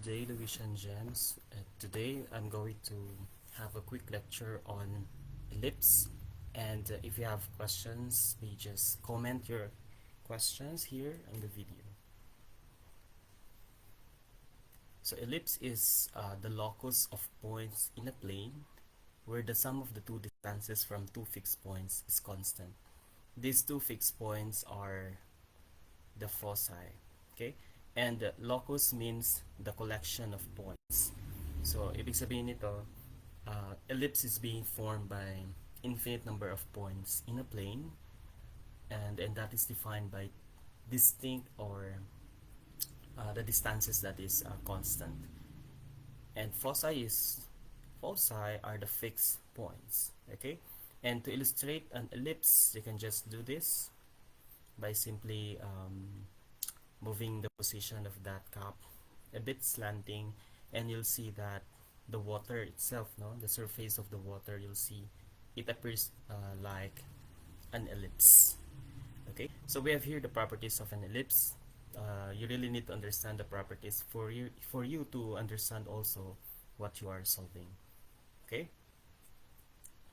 day, Lucian Gems. Today I'm going to have a quick lecture on ellipse, and if you have questions, please just comment your questions here in the video. So ellipse is the locus of points in a plane where the sum of the two distances from two fixed points is constant. These two fixed points are the foci, okay? And locus means the collection of points. So, ibig sabihin nito, ellipse is being formed by infinite number of points in a plane, and that is defined by distinct or the distances that is constant. And foci are the fixed points, okay? And to illustrate an ellipse, you can just do this by simply moving the position of that cap a bit slanting, and you'll see that the water itself, the surface of the water, you'll see it appears like an ellipse. Okay, so we have here the properties of an ellipse. You really need to understand the properties for you to understand also what you are solving. Okay,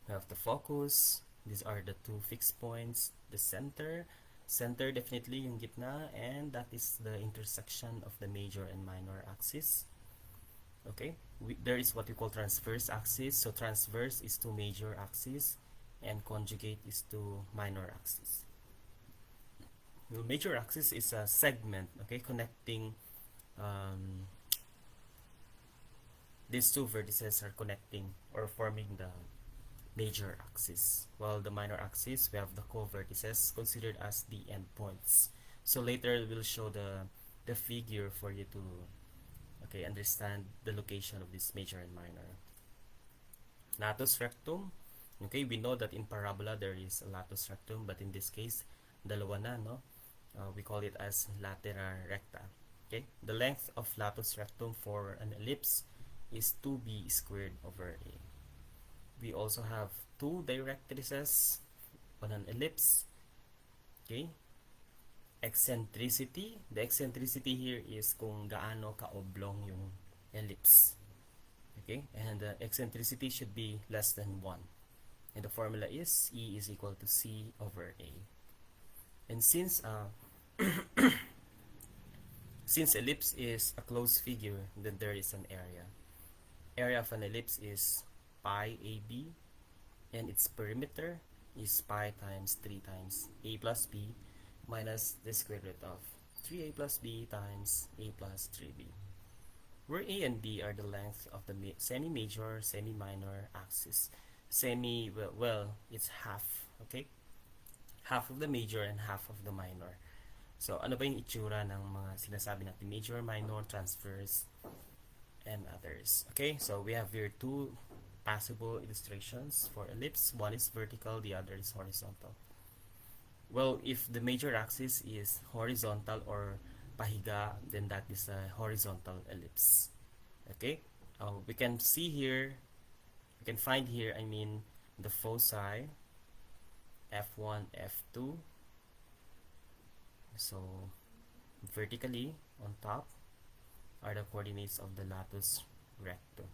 we have the focus. These are the two fixed points. The center definitely yung gitna, and that is the intersection of the major and minor axis. Okay, there is what we call transverse axis. So transverse is to major axis and conjugate is to minor axis. The major axis is a segment, okay, connecting these two vertices are connecting or forming the major axis, while the minor axis we have the co-vertices considered as the endpoints. So later we'll show the figure for you to understand the location of this major and minor. Latus rectum. Okay, we know that in parabola there is a latus rectum, but in this case dalawa na, no? We call it as latera recta. Okay, the length of latus rectum for an ellipse is 2b squared over a. We also have two directrices on an ellipse. Okay, eccentricity. The eccentricity here is kung gaano ka-oblong yung ellipse. Okay, and the eccentricity should be less than 1. And the formula is E is equal to C over A. And since since ellipse is a closed figure, then there is an area. Area of an ellipse is pi AB, and its perimeter is pi times 3 times a plus b minus the square root of 3a plus b times a plus 3b, where a and b are the length of the semi-major, semi-minor axis. Semi, well, it's half, okay? Half of the major and half of the minor. So, ano ba yung itsura ng mga sinasabi natin? Major, minor, transverse, and others. Okay, so we have here two possible illustrations for ellipse. One is vertical, the other is horizontal. Well, if the major axis is horizontal or pahiga, then that is a horizontal ellipse. Okay, we can see here, we can find here, the foci F1, F2. So vertically on top are the coordinates of the latus rectum.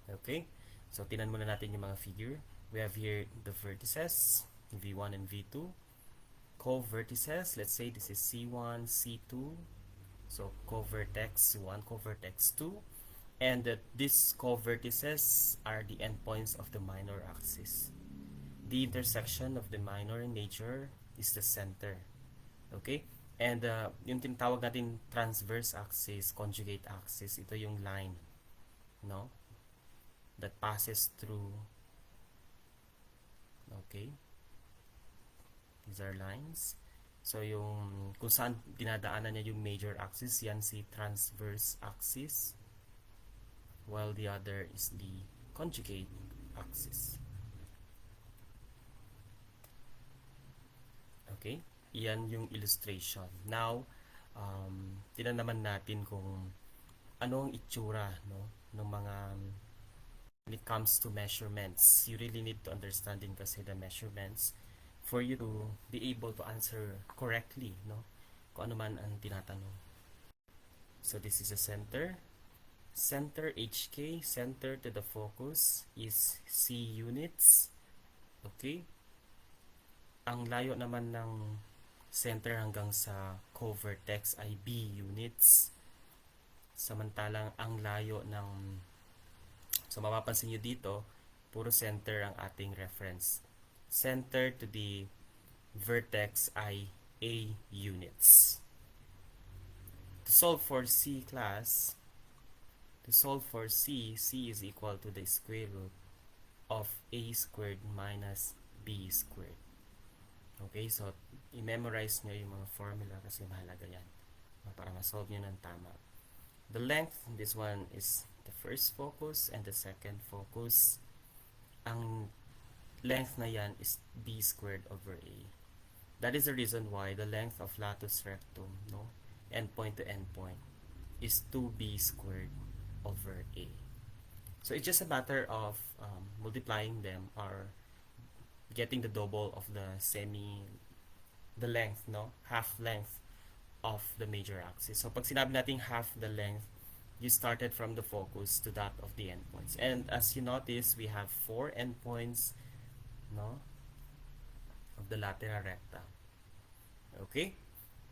Okay, so tinan muna natin yung mga figure. We have here the vertices, V1 and V2. Co-vertices, let's say this is C1, C2. So co-vertex 1, co-vertex 2. And these co-vertices are the endpoints of the minor axis. The intersection of the minor and major is the center. Okay? And yung tinatawag natin transverse axis, conjugate axis, ito yung line, no? That passes through. Okay? These are lines. So yung kung saan dinadaanan niya yung major axis, yan si transverse axis, while the other is the conjugate axis. Okay? Iyan yung illustration. Now, tinan naman natin kung ano ang itsura, no, ng mga when it comes to measurements. You really need to understand din kasi the measurements for you to be able to answer correctly, no, kung ano man ang tinatanong. So this is a center. Center HK, center to the focus is C units. Okay? Ang layo naman ng center hanggang sa co-vertex ay B units. Samantalang ang layo ng, so mapapansin nyo dito, puro center ang ating reference. Center to the vertex ay A units. To solve for C class, C is equal to the square root of A squared minus B squared. Okay, so i-memorize nyo yung mga formula kasi mahalaga yan para ma-solve nyo ng tama. The length, this one is the first focus and the second focus. Ang length na yan is B squared over A. That is the reason why the length of latus rectum, no, endpoint to endpoint, is 2B squared over A. So it's just a matter of multiplying them or getting the double of the length, no, half length of the major axis. So pag sinabi natin half the length, you started from the focus to that of the endpoints. And as you notice, we have 4 endpoints, no, of the latera recta. Okay?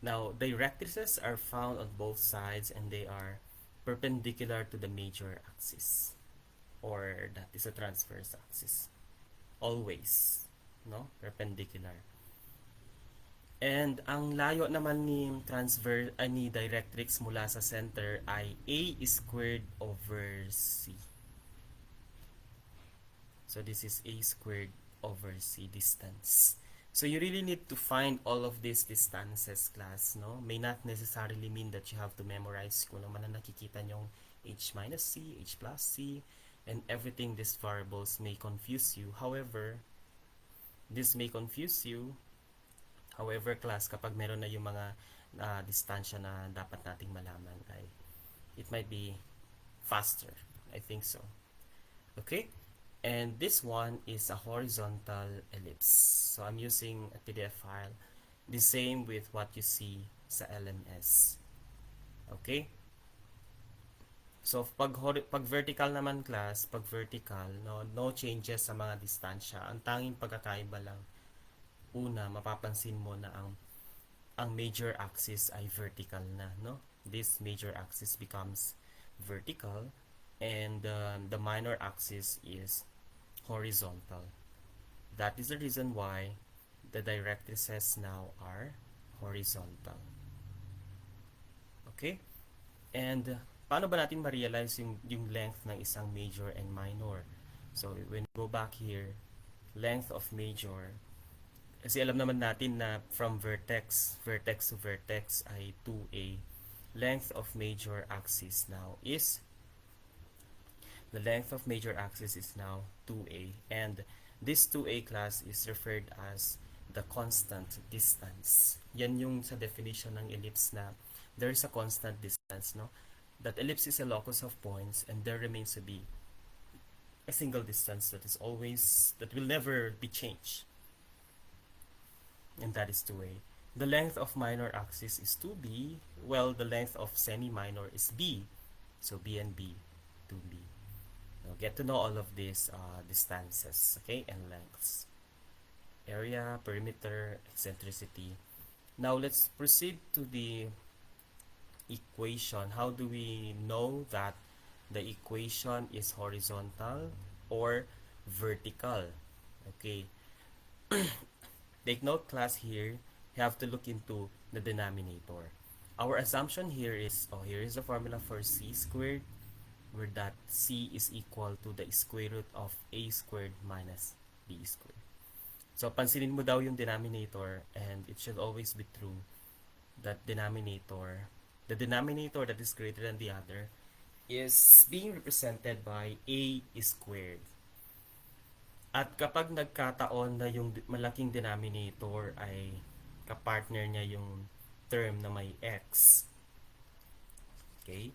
Now, directrices are found on both sides and they are perpendicular to the major axis, or that is a transverse axis. Always, no? Perpendicular. And ang layo naman ni directrix mula sa center ay A squared over C. So this is A squared over C distance. So you really need to find all of these distances, class, no? May not necessarily mean that you have to memorize kung naman na nakikita nyong H minus C, H plus C, and everything. These variables may confuse you. However, class, kapag meron na yung mga distansya na dapat nating malaman, ay it might be faster. I think so. Okay? And this one is a horizontal ellipse. So I'm using a PDF file. The same with what you see sa LMS. Okay? So pag vertical naman, class, pag vertical, no changes sa mga distansya. Ang tanging pagkakaiba lang, una, mapapansin mo na ang major axis ay vertical na, no? This major axis becomes vertical and the minor axis is horizontal. That is the reason why the directrices now are horizontal. Okay? And paano ba natin ma-realize yung length ng isang major and minor? So when we go back here, length of major, kasi alam naman natin na from vertex to vertex ay 2A. Length of major axis now is the length of major axis is now 2A, and this 2A, class, is referred as the constant distance. Yan yung sa definition ng ellipse na there is a constant distance, no? That ellipse is a locus of points and there remains to be a single distance that will never be changed. And that is 2A. The length of minor axis is 2B, while the length of semi-minor is B. So B and B, 2B. Get to know all of these distances, okay, and lengths. Area, perimeter, eccentricity. Now let's proceed to the equation. How do we know that the equation is horizontal or vertical? Okay. Take note, class, here you have to look into the denominator. Our assumption here is, here is the formula for C squared, where that C is equal to the square root of A squared minus B squared. So, pansinin mo daw yung denominator, and it should always be true that the denominator that is greater than the other is being represented by A squared. At kapag nagkataon na yung malaking denominator ay kapartner niya yung term na may X, okay?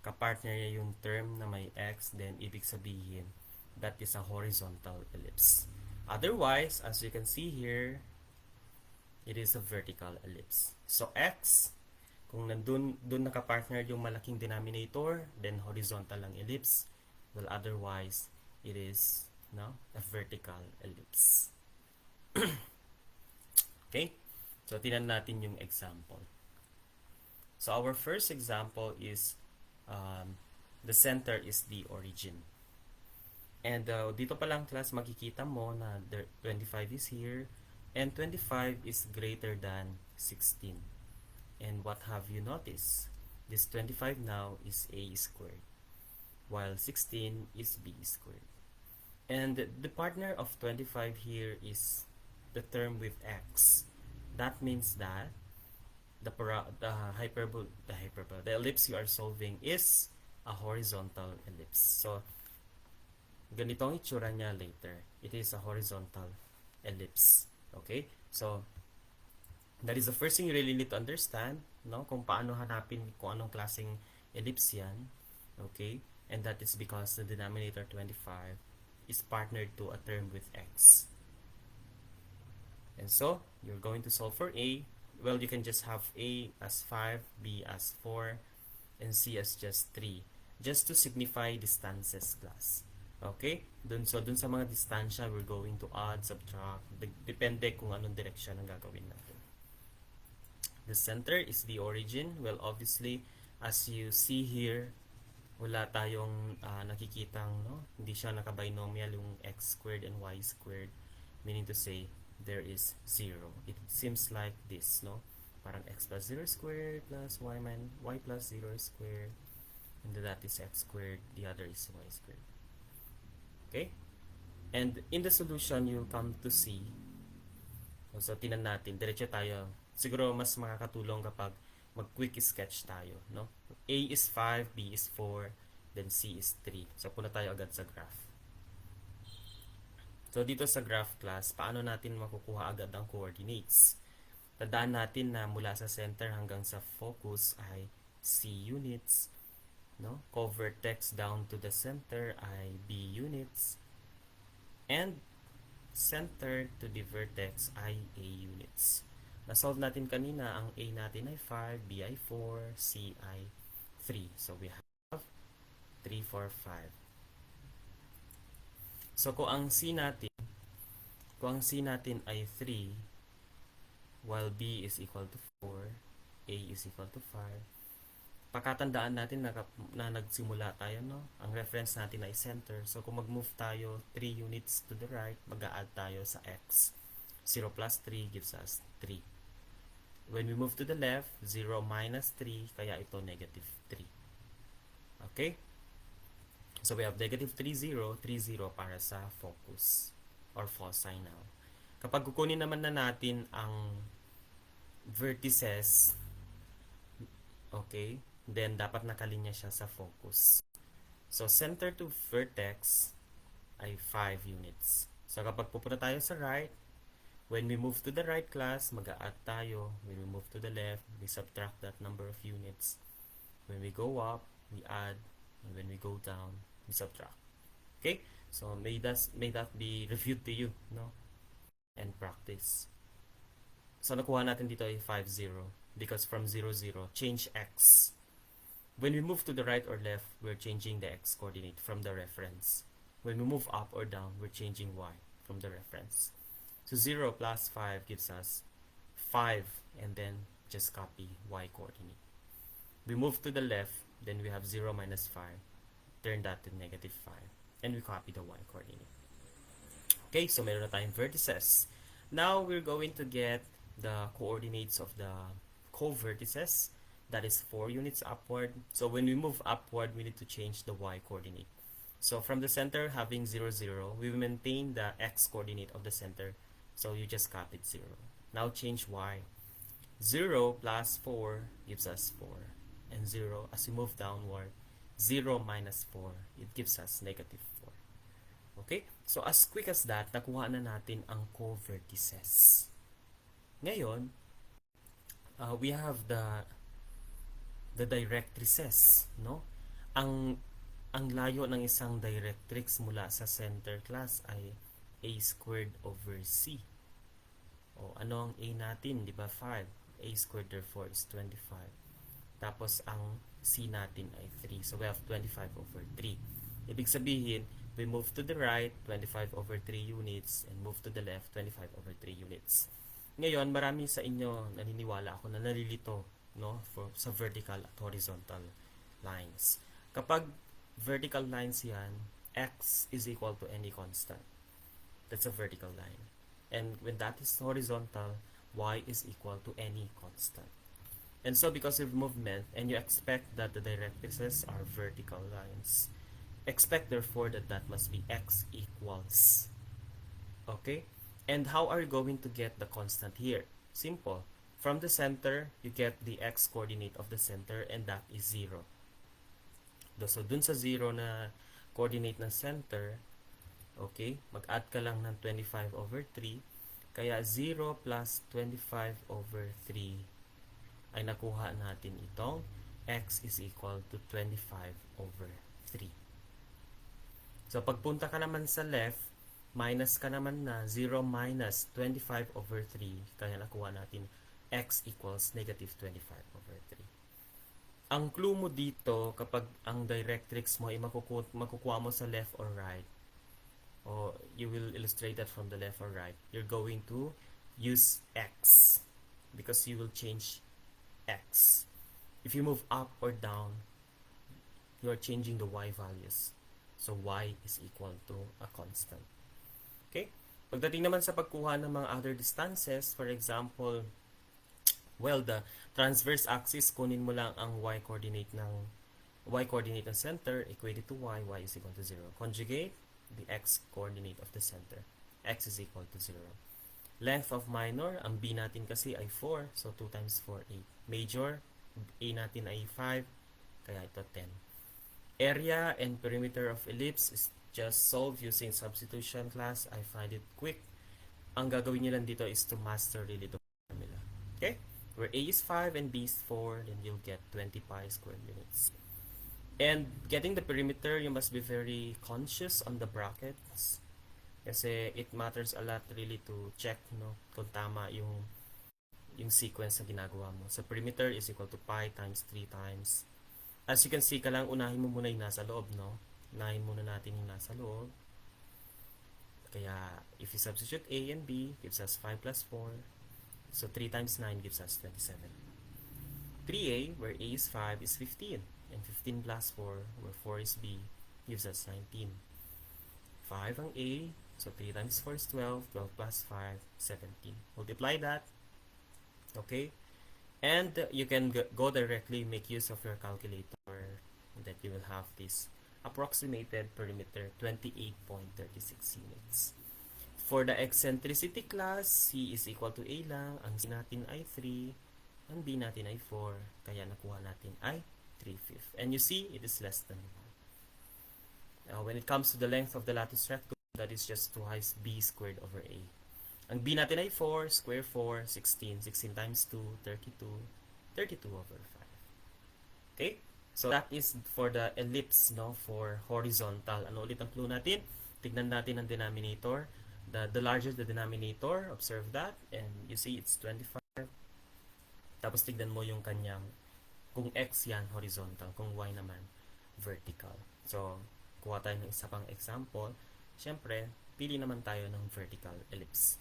Kapartner niya yung term na may X, then ibig sabihin that is a horizontal ellipse. Otherwise, as you can see here, it is a vertical ellipse. So X, Kung dun nakapartner yung malaking denominator, then horizontal lang ellipse. Well, otherwise, it is a vertical ellipse. Okay? So, tinan natin yung example. So, our first example is the center is the origin. And dito pa lang class makikita mo na 25 is here and 25 is greater than 16. And what have you noticed? This 25 now is a squared, while 16 is b squared. And the partner of 25 here is the term with x. That means that the ellipse you are solving is a horizontal ellipse. So, ganito ang itsura niya later. It is a horizontal ellipse. Okay? So, that is the first thing you really need to understand, no? Kung paano hanapin kung anong klaseng ellipse yan. Okay? And that is because the denominator 25 is partnered to a term with x. And so, you're going to solve for A. Well, you can just have A as 5, B as 4, and C as just 3. Just to signify distances, class. Okay? Dun sa mga distansya, we're going to add, subtract. Depende kung anong direksyon ang gagawin natin. The center is the origin. Well, obviously, as you see here, wala tayong nakikitang, hindi siya nakabinomial yung x squared and y squared. Meaning to say, there is 0. It seems like this, no? Parang x plus 0 squared plus y plus 0 squared. And that is x squared. The other is y squared. Okay? And in the solution, you'll come to see. So, tinan natin. Diretso tayo. Siguro mas makakatulong kapag mag-quick sketch tayo, no? A is 5, B is 4, then C is 3. So, punta tayo agad sa graph. So, dito sa graph class, paano natin makukuha agad ang coordinates? Tandaan natin na mula sa center hanggang sa focus ay C units, no? Co-vertex down to the center ay B units, and center to the vertex ay A units. Na-solve natin kanina, ang A natin ay 5, B ay 4, C ay 3. So, we have 3, 4, 5. So, kung ang C natin ay 3, while B is equal to 4, A is equal to 5, pakatandaan natin na nagsimula tayo, no? Ang reference natin ay center. So, kung mag-move tayo 3 units to the right, mag-a-add tayo sa x. 0 plus 3 gives us 3. When we move to the left, 0 minus 3, kaya ito negative 3. Okay? So, we have negative 3, 0, 3, 0 para sa focus or foci now. Kapag kukunin naman na natin ang vertices, okay, then dapat nakalinya siya sa focus. So, center to vertex ay 5 units. So, kapag pupunta tayo sa right, when we move to the right class, mag-a-add tayo. When we move to the left, we subtract that number of units. When we go up, we add. And when we go down, we subtract. Okay? So, may that be reviewed to you, no? And practice. So, nakuha natin dito ay 5, 0. Because from 0, 0, change x. When we move to the right or left, we're changing the x coordinate from the reference. When we move up or down, we're changing y from the reference. So 0 plus 5 gives us 5, and then just copy y coordinate. We move to the left, then we have 0 minus 5. Turn that to negative 5. And we copy the y coordinate. Okay, so meron na tayong vertices. Now, we're going to get the coordinates of the co-vertices. That is 4 units upward. So when we move upward, we need to change the y coordinate. So from the center having 0, 0, we will maintain the x coordinate of the center. So you just copied 0. Now change y. 0 plus 4 gives us 4. And 0, as we move downward, 0 minus 4, it gives us negative 4. Okay? So as quick as that, nakuha na natin ang co-vertices. Ngayon, we have the directrices, no? Ang layo ng isang directrix mula sa center class ay a squared over c. O ano ang a natin, di ba? 5. A squared therefore is 25. Tapos ang C natin ay 3. So we have 25 over 3. Ibig sabihin, we move to the right 25 over 3 units and move to the left 25 over 3 units. Ngayon, marami sa inyo naniniwala ako na nalilito, no, sa vertical at horizontal lines. Kapag vertical lines yan, x is equal to any constant. That's a vertical line. And when that is horizontal, y is equal to any constant. And so because of movement, and you expect that the directrices are vertical lines, expect therefore that that must be x equals. Okay? And how are you going to get the constant here? Simple. From the center, you get the x coordinate of the center, and that is 0. So dun sa 0 na coordinate ng center, okay, mag-add ka lang ng 25 over 3. Kaya 0 plus 25 over 3 ay nakuha natin itong x is equal to 25 over 3. So pagpunta ka naman sa left, minus ka naman na 0 minus 25 over 3. Kaya nakuha natin x equals negative 25 over 3. Ang clue mo dito, kapag ang directrix mo ay makukuha mo sa left or right, or you will illustrate that from the left or right, you're going to use x because you will change x. If you move up or down, you are changing the y values. So y is equal to a constant. Okay? Pagdating naman sa pagkuha ng mga other distances, for example, well, the transverse axis, kunin mo lang ang y coordinate ng center equated to y is equal to 0. Conjugate the x coordinate of the center. X is equal to 0. Length of minor, ang b natin kasi ay 4, so 2 times 4, 8. Major, a natin ay 5, kaya ito 10. Area and perimeter of ellipse is just solved using substitution class. I find it quick. Ang gagawin nyo lang dito is to master really the formula. Okay? Where a is 5 and b is 4, then you'll get 20 pi square units. And getting the perimeter, you must be very conscious on the brackets. Kasi it matters a lot really to check, no, kung tama yung sequence na ginagawa mo. So perimeter is equal to pi times 3 times. As you can see, kailangan unahin mo muna yung nasa loob, no? Unahin muna natin yung nasa loob. Kaya if you substitute a and b, gives us 5 plus 4. So 3 times 9 gives us 27. 3a, where a is 5, is 15. And 15 plus 4, where 4 is b, gives us 19. 5 ang a, so 3 times 4 is 12. 12 plus 5, 17. Multiply that. Okay? And you can go directly, make use of your calculator, that you will have this approximated perimeter, 28.36 units. For the eccentricity class, c is equal to a lang. Ang c natin ay 3. Ang b natin ay 4. Kaya nakuha natin ay 3/5. And you see, it is less than 1. When it comes to the length of the lattice rectangle, that is just twice b squared over a. Ang b natin ay 4, square 4, 16. 16 times 2, 32. 32 over 5. Okay? So that is for the ellipse, no, for horizontal. Ano ulit ang clue natin? Tignan natin ang denominator. The larger the denominator, observe that, and you see it's 25. Tapos tignan mo yung kanyang, kung x yan, horizontal, kung y naman, vertical. So, kuha tayo ng isa pang example. Siyempre, pili naman tayo ng vertical ellipse.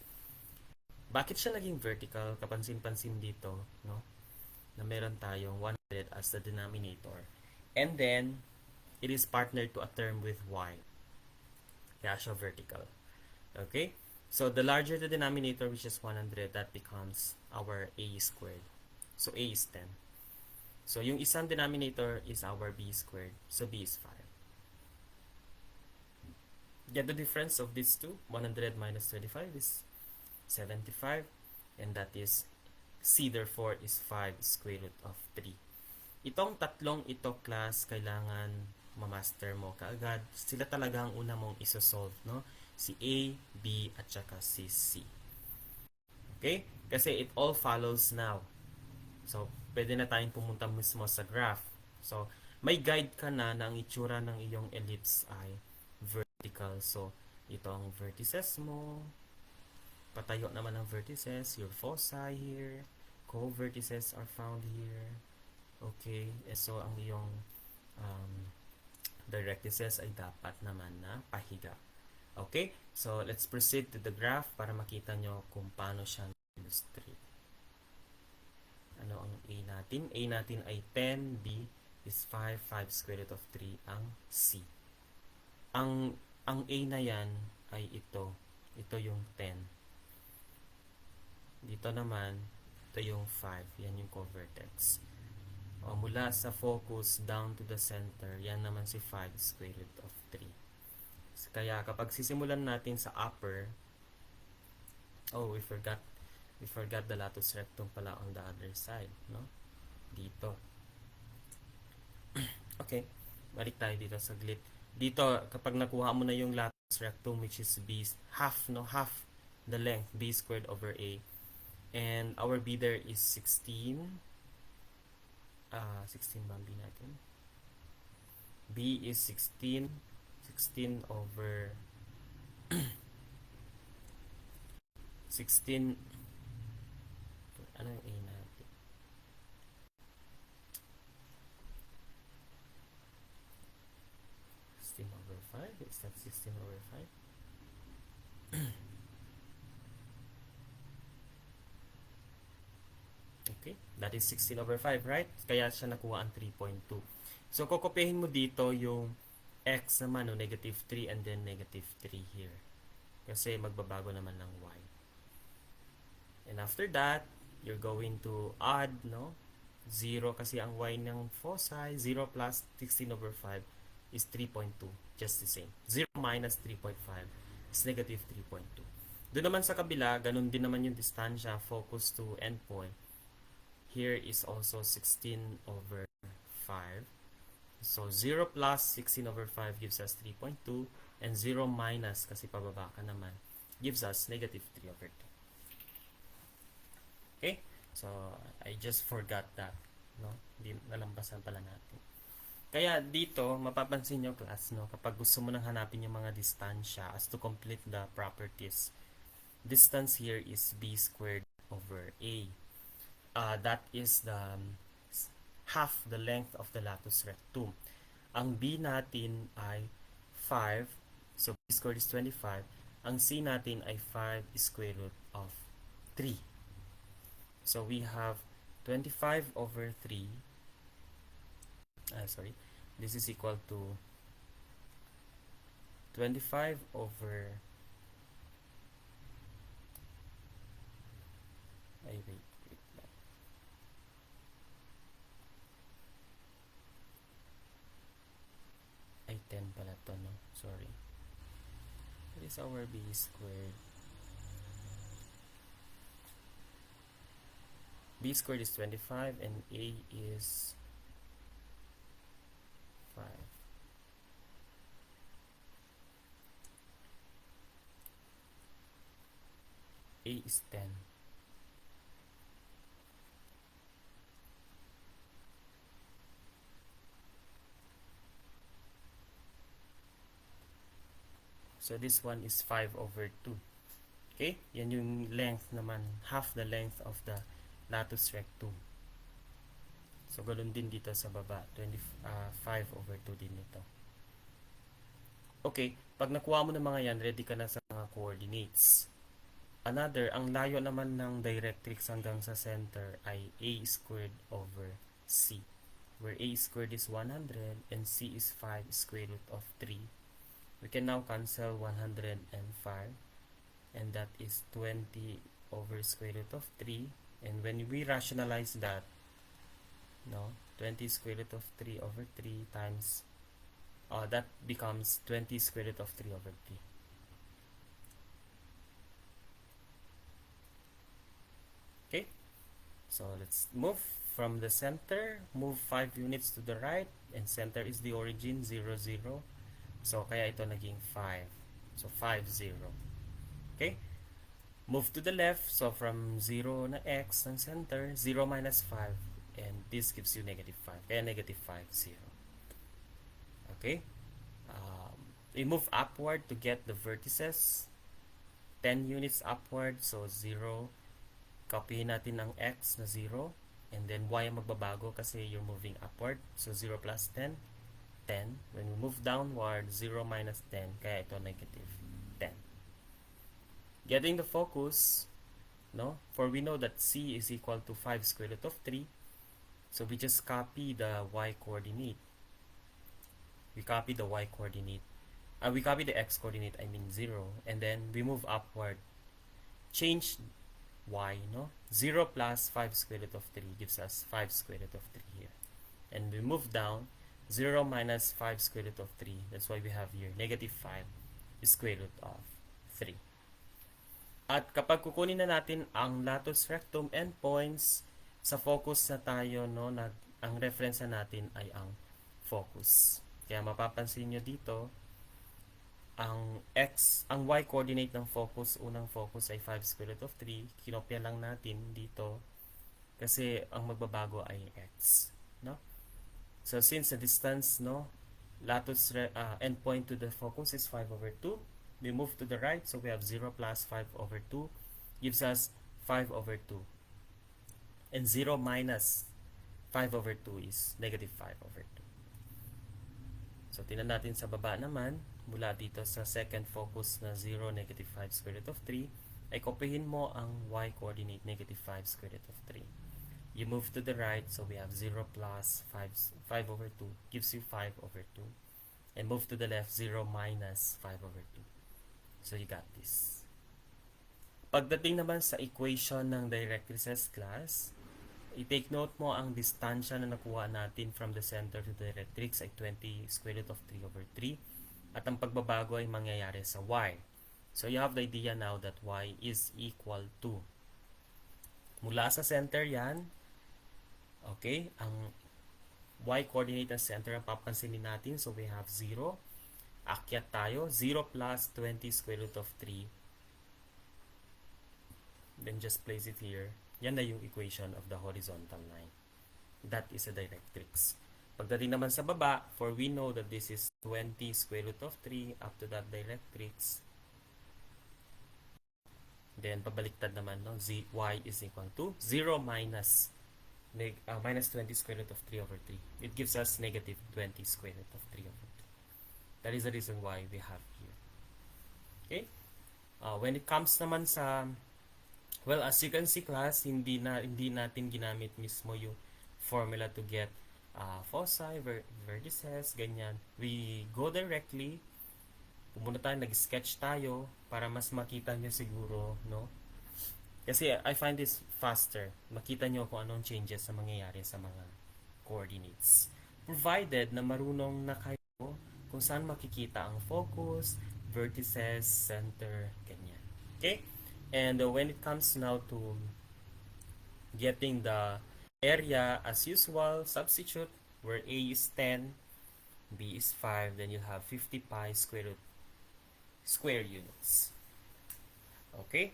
Bakit siya naging vertical? Kapansin-pansin dito, no? Na meron tayong 100 as the denominator. And then, it is partnered to a term with y. Kaya siya vertical. Okay? So, the larger the denominator, which is 100, that becomes our a squared. So, a is 10. So, yung isang denominator is our b squared. So, b is 5. Get the difference of these two. 100 minus 25 is 75. And that is, c therefore is 5 square root of 3. Itong tatlong ito, class, kailangan ma-master mo kaagad. Sila talaga ang una mong isosolve, no? Si A, B, at saka si C. Okay? Kasi it all follows now. So, pwede na tayong pumunta mismo sa graph. So, may guide ka na ang itsura ng iyong ellipse ay vertical. So, ito ang vertices mo. Patayo naman ang vertices. Your foci here. Co-vertices are found here. Okay, so ang iyong um, directrices ay dapat naman na pahiga. Okay, so let's proceed to the graph para makita nyo kung paano siya illustrate. Ano ang A natin? A natin ay 10, B is 5, 5 square root of 3 ang C. Ang A na yan ay ito. Ito yung 10. Dito naman, ito yung 5. Yan yung co-vertex. O, mula sa focus down to the center, yan naman si 5 square root of 3. Kaya kapag sisimulan natin sa upper, oh, we forgot the latus rectum pala on the other side, no? Dito. Okay, balik tayo dito saglit. Dito, kapag nakuha mo na yung latus rectum, which is B, half the length, B squared over A. And our B there is 16. 16 ba ang B natin? B is 16. 16 over 16. Ano yung A natin? Over 5? Is that 16 over 5? Okay, that is 16 over 5, right? Kaya siya nakuha ang 3.2. So, kokopyahin mo dito yung x naman, no, negative 3 and then negative 3 here. Kasi magbabago naman ng y. And after that, you're going to add, no? 0 kasi ang y ng foci, 0 plus 16 over 5 is 3.2. Just the same. 0 minus 3.5 is negative 3.2. Doon naman sa kabila, ganun din naman yung distansya, focus to endpoint. Here is also 16 over 5. So, 0 plus 16 over 5 gives us 3.2. And 0 minus, kasi pababa ka naman, gives us negative 3 over 2. Okay? So, I just forgot that. No? Hindi, nalambasan pala natin. Kaya dito, mapapansin nyo class, no? Kapag gusto mo nang hanapin yung mga distansya as to complete the properties, distance here is B squared over A. That is the half the length of the latus rectum. Ang B natin ay 5, so B squared is 25. Ang C natin ay 5 square root of 3. So we have 25 over 3. This is equal to 25 over wait. Ay, 10 pala to, no? Sorry. What is our B squared? B squared is 25 and A is 5. A is 10. So this one is 5 over 2. Okay? Yan yung length naman. Half the length of the latus rectum. So ganoon din dito sa baba. 5 over 2 din ito. Okay. Pag nakuha mo ng mga yan, ready ka na sa mga coordinates. Another, ang layo naman ng directrix hanggang sa center ay A squared over C. Where A squared is 100 and C is 5 square root of 3. We can now cancel 105 and that is 20 over square root of 3. And when we rationalize that, 20 square root of 3 over 3 times, that becomes 20 square root of 3 over 3. Okay, so let's move from the center, move 5 units to the right, and center is the origin, 0, 0. So, kaya ito naging 5. So, 5, 0. Okay? Move to the left. So, from 0 na x ng center, 0 minus 5. And this gives you negative 5. Kaya negative 5, 0. Okay? We move upward to get the vertices. 10 units upward. So, 0. Copyin natin ang x na 0. And then y ang magbabago kasi you're moving upward. So 0 plus 10, 10. When we move downward, 0 minus 10, kaya ito negative 10. Getting the focus, no? For we know that c is equal to 5 square root of 3. So we just copy the y coordinate. We copy the y coordinate. We copy the x coordinate, I mean 0. And then we move upward. Change y, no? 0 plus 5 square root of 3 gives us 5 square root of 3 here. And we move down, 0 minus 5 square root of 3. That's why we have here negative 5 square root of 3. At kapag kukunin na natin ang latus rectum endpoints, sa focus na tayo, no, ang reference na natin ay ang focus. Kaya mapapansin nyo dito, ang y coordinate ng focus, unang focus ay 5 square root of 3. Kinopya lang natin dito kasi ang magbabago ay x, no? So since the distance, no, latus endpoint to the focus is 5 over 2, we move to the right, so we have 0 plus 5 over 2 gives us 5 over 2. And 0 minus 5 over 2 is negative 5 over 2. So, tingnan natin sa baba naman, mula dito sa second focus na 0, negative 5 square root of 3, ay kopyahin mo ang y coordinate, negative 5 square root of 3. You move to the right, so we have 0 plus 5 over 2 gives you 5 over 2. And move to the left, 0 minus 5 over 2. So, you got this. Pagdating naman sa equation ng directrices class, i-take note mo ang distansya na nakuha natin from the center to the directrix ay 20 square root of 3 over 3. At ang pagbabago ay mangyayari sa y. So you have the idea now that y is equal to, mula sa center yan, okay, ang y coordinate ng center ang papansinin natin. So we have 0. Akyat tayo. 0 plus 20 square root of 3. Then just place it here. Yan na yung equation of the horizontal line. That is a directrix. Pagdating naman sa baba, for we know that this is 20 square root of 3 up to that directrix. Then, pabaliktad naman, no? Y is equal to 0 minus 20 square root of 3 over 3. It gives us negative 20 square root of 3 over 3. That is the reason why we have here. Okay? When it comes naman sa, well, as you can see class, hindi natin ginamit mismo yung formula to get foci, vertices, ganyan. We go directly, pumunta tayo, nag-sketch tayo para mas makita nyo siguro, no? Kasi I find this faster. Makita nyo kung anong changes na mangyayari sa mga coordinates. Provided na marunong na kayo kung saan makikita ang focus, vertices, center, ganyan. Okay? And when it comes now to getting the area, as usual, substitute where A is 10, B is 5, then you'll have 50 pi square units. Okay?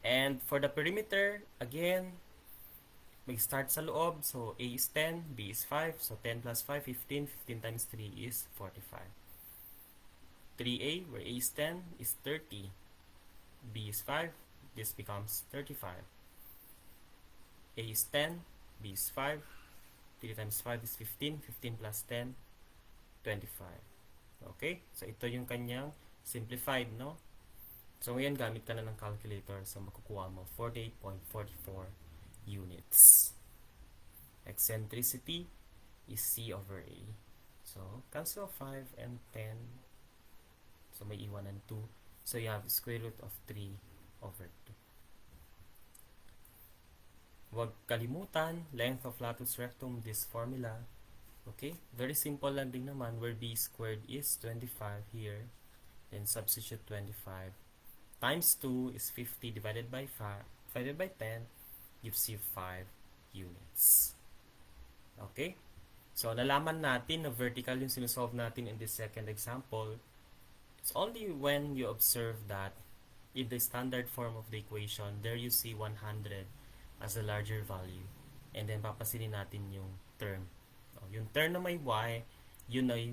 And for the perimeter, again, mag-start sa loob. So A is 10, B is 5. So 10 plus 5, 15. 15 times 3 is 45. 3A, where A is 10, is 30. B is 5, this becomes 35. A is 10, B is 5, 3 times 5 is 15, 15 plus 10, 25. Okay? So, ito yung kanyang simplified, no? So, ngayon, gamit ka na ng calculator. So, makukuha mo 48.44 units. Eccentricity is C over A. So, cancel 5 and 10. So, may iwan ng 2. So, you have square root of 3 over 2. Huwag kalimutan, length of latus rectum, this formula. Okay? Very simple lang din naman, where b squared is 25 here. Then substitute 25. Times 2 is 50 divided by 10 gives you 5 units. Okay? So, nalaman natin na vertical yung sinusolve natin in this second example. It's only when you observe that in the standard form of the equation, there you see 100 as a larger value. And then, papasinin natin yung term. Yung term na may y, yun ay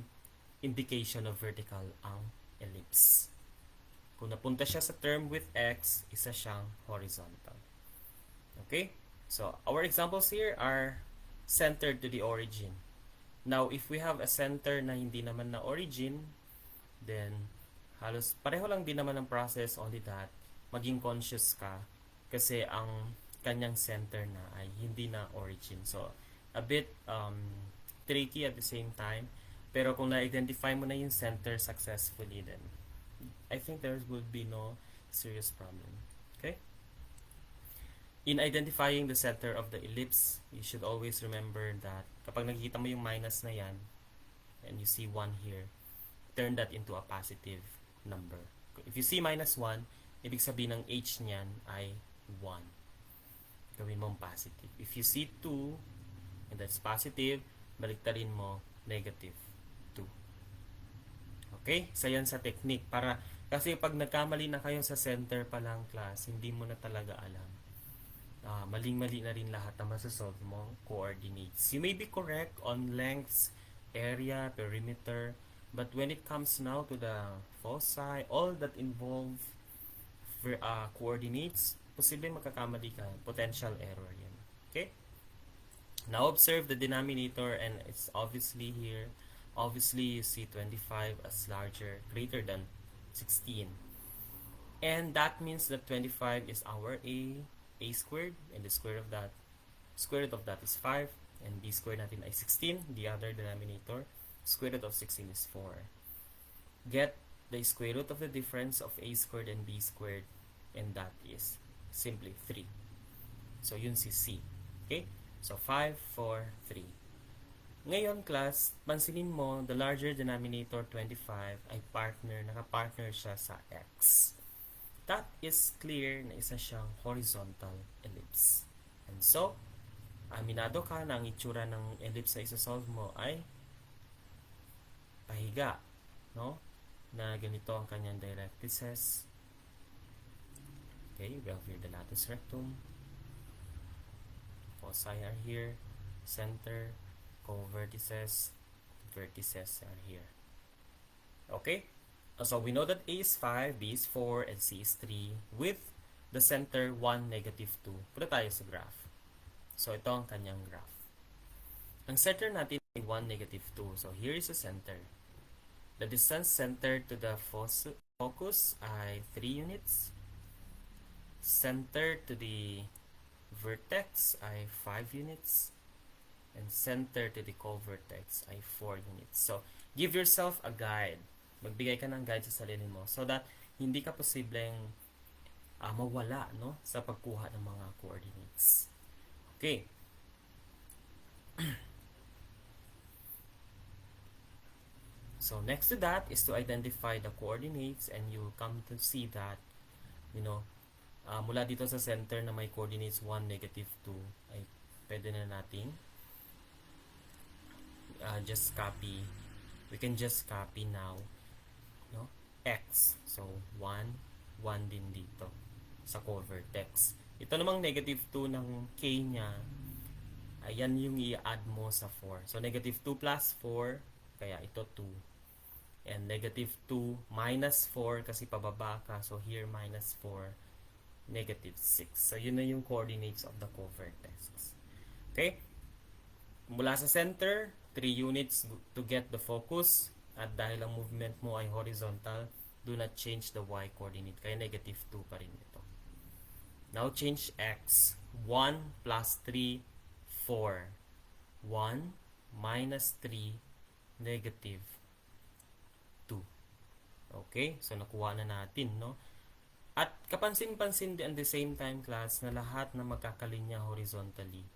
indication of vertical ang ellipse. Kung napunta siya sa term with x, isa siyang horizontal. Okay? So our examples here are centered to the origin. Now, if we have a center na hindi naman na origin, then halos pareho lang din naman ang process, only that maging conscious ka kasi ang kanyang center na ay hindi na origin. So, a bit tricky at the same time. Pero kung na-identify mo na yung center successfully, then I think there will be no serious problem. Okay? In identifying the center of the ellipse, you should always remember that kapag nakikita mo yung minus na yan, and you see 1 here, turn that into a positive number. If you see minus 1, ibig sabihin ng h niyan ay 1. Gawin mong positive. If you see 2, and that's positive, baliktarin mo negative 2. Okay? So yan sa technique. Kasi pag nagkamali na kayo sa center pa lang class, hindi mo na talaga alam. Maling-mali na rin lahat na masasolve mo coordinates. You may be correct on lengths, area, perimeter, but when it comes now to the foci, all that involve coordinates, posibleng magkakamali ka. Potential error yan. Okay? Now observe the denominator, and it's obviously here. Obviously, you see 25 as larger, greater than 16. And that means that 25 is our a squared, and the square root of that is 5, and b squared natin ay 16, the other denominator. Square root of 16 is 4. Get the square root of the difference of a squared and b squared, and that is simply 3. So yun si c. Okay? So 5, 4, 3. Ngayon class, pansinin mo, the larger denominator 25 ay nakapartner siya sa x. That is clear na isa siyang horizontal ellipse. And so, aminado ka na ang itsura ng ellipse sa isa-solve mo ay pahiga, no? Na ganito ang kanyang directrices. Okay, we have here the latus rectum. Foci are here. Center, co-vertices, vertices are here. Okay? So we know that A is 5, B is 4, and C is 3 with the center 1, negative 2. Punta tayo sa graph. So ito ang kanyang graph. Ang center natin ay 1, negative 2. So here is the center. The distance center to the focus ay 3 units. Center to the vertex ay 5 units. And center to the co-vertex ay 4 units. So give yourself a guide. Magbigay ka ng guide sa sarili mo so that hindi ka posibleng mawala, no, sa pagkuha ng mga coordinates. Okay. So next to that is to identify the coordinates, and you'll come to see that, you know, mula dito sa center na may coordinates 1, negative 2 ay pwede na natin just copy. We can just copy now, no, x. So 1 din dito sa co-vertex. Ito namang negative 2 ng k niya, ayan yung i-add mo sa 4. So negative 2 plus 4, kaya ito 2. And negative 2 minus 4 kasi pababa ka, so here minus 4, negative 6. So yun na yung coordinates of the co-vertex. Okay? Mula sa center, 3 units to get the focus. At dahil ang movement mo ay horizontal, do not change the y coordinate. Kaya negative 2 pa rin ito. Now change x. 1 plus 3, 4. 1 minus 3, negative 2. Okay? So nakuha na natin, no? At kapansin-pansin din at the same time class na lahat na magkakalinya horizontally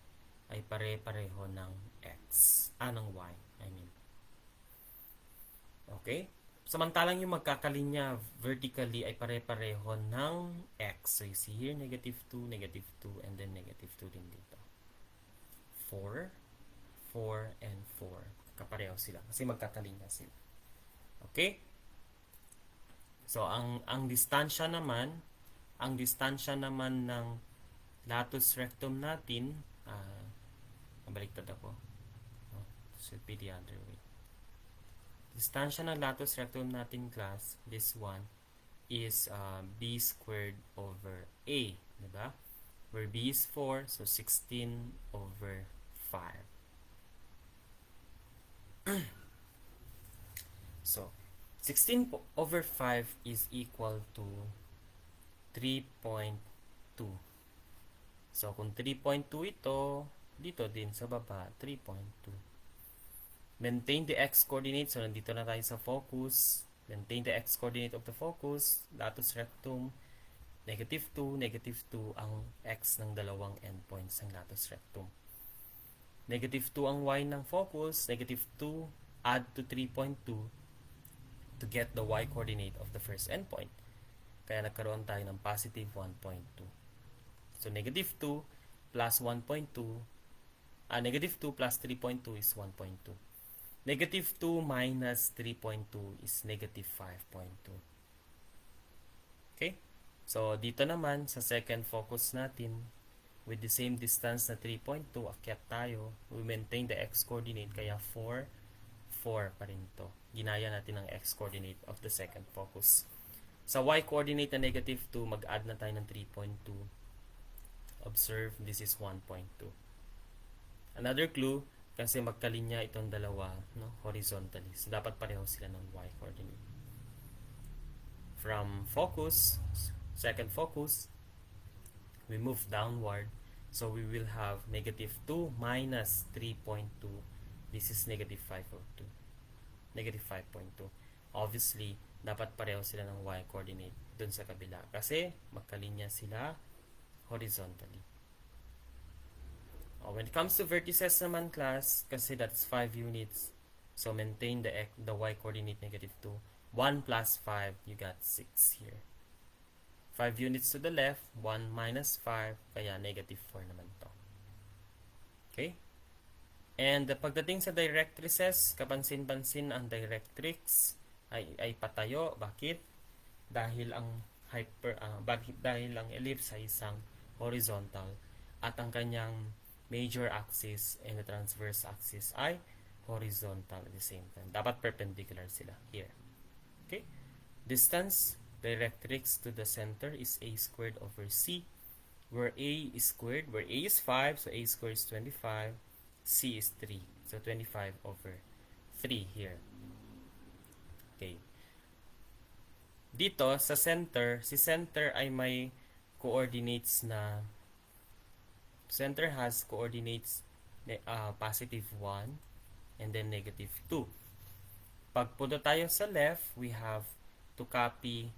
ay pare-pareho ng x. Ng y, I mean. Okay? Samantalang yung magkakalinya vertically ay pare-pareho ng x. So you see here, negative 2, and then negative 2 din dito. 4, 4, and 4. Kapareho sila kasi magkakalinya sila. Okay? So, ang distansya naman ng latus rectum natin, baliktad ako. Should be the other way. Distansya ng latus rectum natin class, this one, is b squared over a. Diba? where b is 4, so 16 over 5. So 16 over 5 is equal to 3.2. So kung 3.2 ito, dito din sa baba, 3.2. Maintain the x-coordinate. So nandito na tayo sa focus. Maintain the x-coordinate of the focus. Latus rectum, -2, -2 ang x ng dalawang endpoints ng latus rectum. -2 ang y ng focus, -2 add to 3.2 to get the y coordinate of the first endpoint. Kaya nagkaroon tayo ng positive 1.2. So -2 plus 1.2, -2 plus 3.2 is 1.2. -2 minus 3.2 is -5.2. Okay? So, dito naman, sa second focus natin, with the same distance na 3.2, akyat tayo, we maintain the x-coordinate, kaya 4 pa rin to. Ginaya natin ang x-coordinate of the second focus. Sa y-coordinate na -2, mag-add na tayo ng 3.2. Observe, this is 1.2. Another clue, kasi magkalinya itong dalawa, no, horizontally. So, dapat pareho sila ng y-coordinate. From focus, second focus, we move downward. So, we will have -2 minus 3.2. This is -5.2. -5.2. Obviously, dapat pareho sila ng y-coordinate dun sa kabila. Kasi, magkalinya sila horizontally. When it comes to vertices naman, class, kasi that's 5 units. So, maintain the y-coordinate -2. 1 plus 5, you got 6 here. 5 units to the left, 1 minus 5, kaya -4 naman to. Okay? And pagdating sa directrices, kapansin-pansin ang directrix ay patayo. Bakit? Dahil ang dahil ang ellipse ay isang horizontal at ang kanyang major axis and the transverse axis ay horizontal at the same time. Dapat perpendicular sila here. Okay? Distance directrix to the center is a squared over c, where a is squared, where a is 5, so a squared is 25, c is 3, so 25 over 3 here. Okay. Dito sa center, si center ay may coordinates na center has coordinates positive 1 and then -2. Pag punta tayo sa left, we have to copy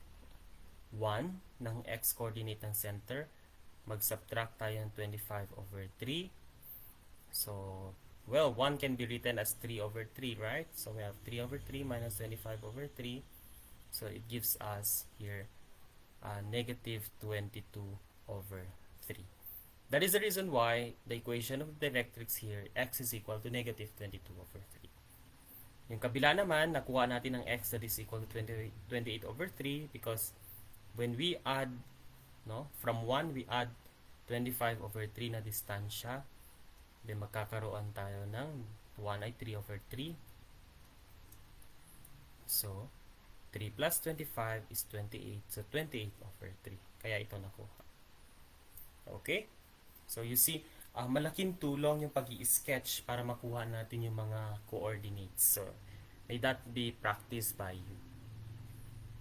1 ng x-coordinate ng center. Mag-subtract tayo ng 25 over 3. So, well, 1 can be written as 3 over 3, right? So, we have 3 over 3 minus 25 over 3. So, it gives us here -22 over 3. That is the reason why the equation of the directrix here, x is equal to -22 over 3. Yung kabila naman, nakuha natin ng x that is equal to 28 over 3 because when we add, no, from 1, we add 25 over 3 na distansya. Then, magkakaroon tayo ng 1 ay 3 over 3. So, 3 plus 25 is 28. So, 28 over 3. Kaya ito nakuha. Okay? So, you see, malaking tulong yung pag-i-sketch para makuha natin yung mga coordinates. So, may that be practiced by you.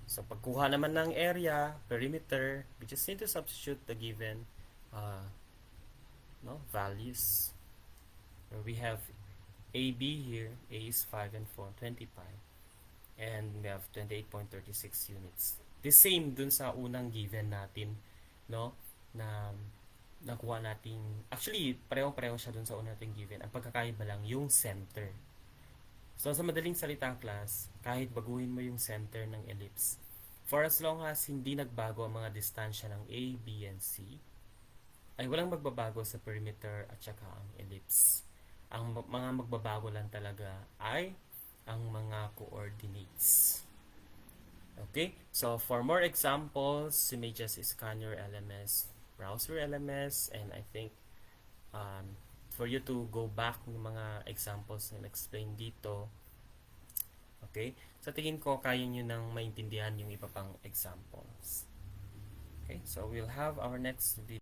So, pagkuha naman ng area, perimeter, we just need to substitute the given values. We have AB here, A is 5 and 4, 25. And we have 28.36 units. The same dun sa unang given natin, no? Na nakuha natin, actually, pareho-pareho siya dun sa unang natin given. Ang pagkakaiba lang, yung center. So, sa madaling salita, class, kahit baguhin mo yung center ng ellipse, for as long as hindi nagbago ang mga distansya ng A, B, and C, ay walang magbabago sa perimeter at saka ang ellipse. Ang mga magbabago lang talaga ay ang mga coordinates. Okay? So, for more examples, you may just scan your LMS, browse your LMS, and I think for you to go back ng mga examples na explain dito, okay? Sa tingin ko, kaya nyo nang maintindihan yung iba pang examples. Okay? So, we'll have our next video.